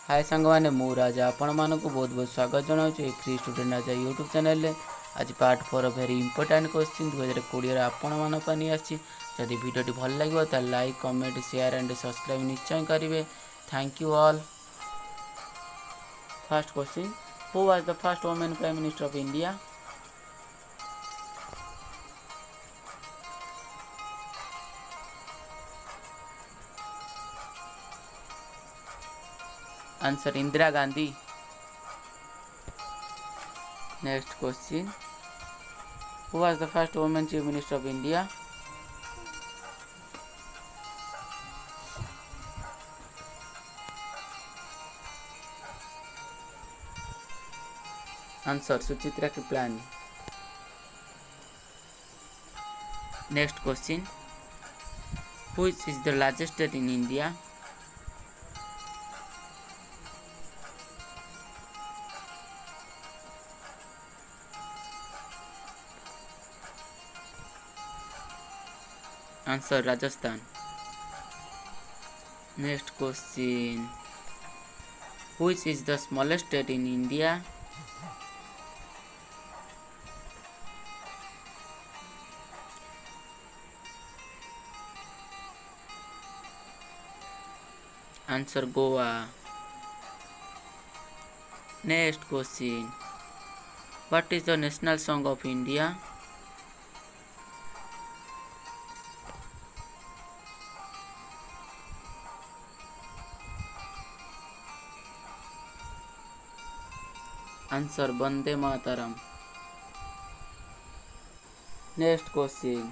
हाय सांगवाने मु राजा आपण मानक बहुत बहुत स्वागत जनाऊँ फ्री स्टूडेंट राजा यूट्यूब चैनल रे। आज पार्ट 4 भेरी इंपोर्टेंट क्वेश्चन 2020 आपण मानक जदि वीडियो भल लगे तो like comment share and subscribe निश्चय करेंगे। Thank you all. First question, who was the first women prime minister of India? Answer Indira Gandhi. Next question, who was the first women chief minister of India? Answer Suchitra Kripalani. Next question, which is the largest state in India? Answer Rajasthan. Next question, which is the smallest state in India? Answer Goa. Next question, what is the national song of India? Answer Vande Mataram. Next question,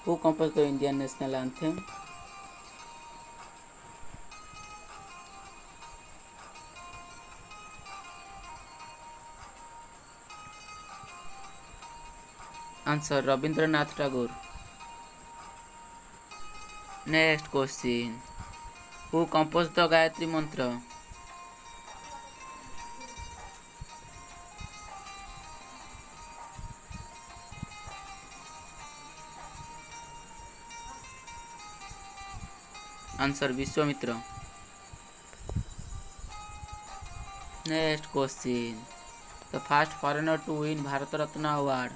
who compose the Indian national anthem? Answer Rabindranath Tagore. Next question, who compose the Gayatri mantra? Answer Vishwamitra. Next question, the first foreigner to win Bharat Ratna award?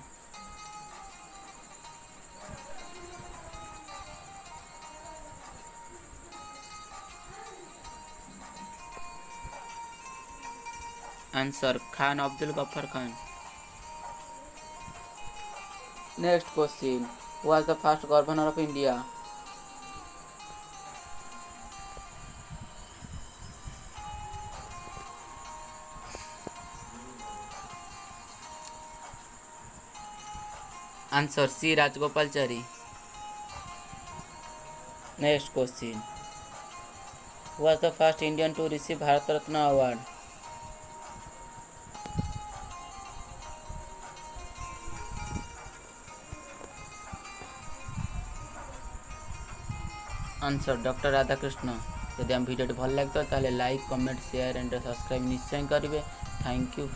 Answer Khan Abdul Ghaffar Khan. Next question, who was the first governor of India? Answer C Rajagopalachari. Next question, who was the first Indian to receive Bharat Ratna award? Answer doctor Radhakrishna. यदि हम video भल लगे तो like comment share and subscribe निश्चय करेंगे। Thank you.